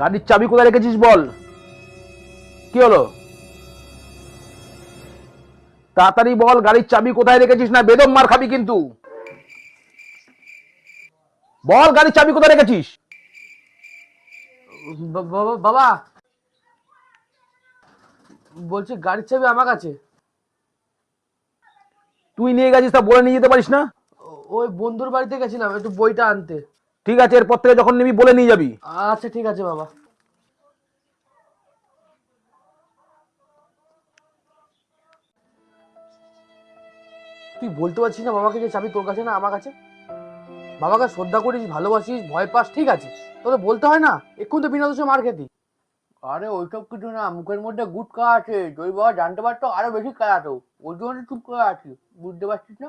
গাড়ির চাবি কোথায় রেখেছিস বল। কি হলো, তাড়াতাড়ি বল গাড়ির চাবি কোথায় রেখেছিস, না বেদম মার খাবি কিন্তু। বল গাড়ির চাবি কোথায় রেখেছিস। বাবা, বলছি গাড়ির চাবি আমার কাছে। তুই নিয়ে গেছিস তা বলে নিয়ে যেতে পারিস না। ওই বন্ধুর বাড়িতে গেছিলাম একটু বইটা আনতে। ঠিক আছে, এরপর থেকে যখন নিবি বলে নিয়ে যাবি। আচ্ছা ঠিক আছে বাবা। তুই বলতে পারছিস না বাবাকে যে চাবি তোর কাছে না আমার কাছে? বাবাকে শ্রদ্ধা করিস, ভালোবাসিস, ভয় পাস, ঠিক আছে, তোকে বলতে হয় না? এক্ষুনি তো বিনা দোষে মার খেতি। আরে ওইসব কিছু না, মুখের মধ্যে গুটকা আছে, যদি বাবা জানতে পারতো আরো বেশি খারাপ, ওই জন্য চুপ করে আছি, বুঝতে পারছিস না?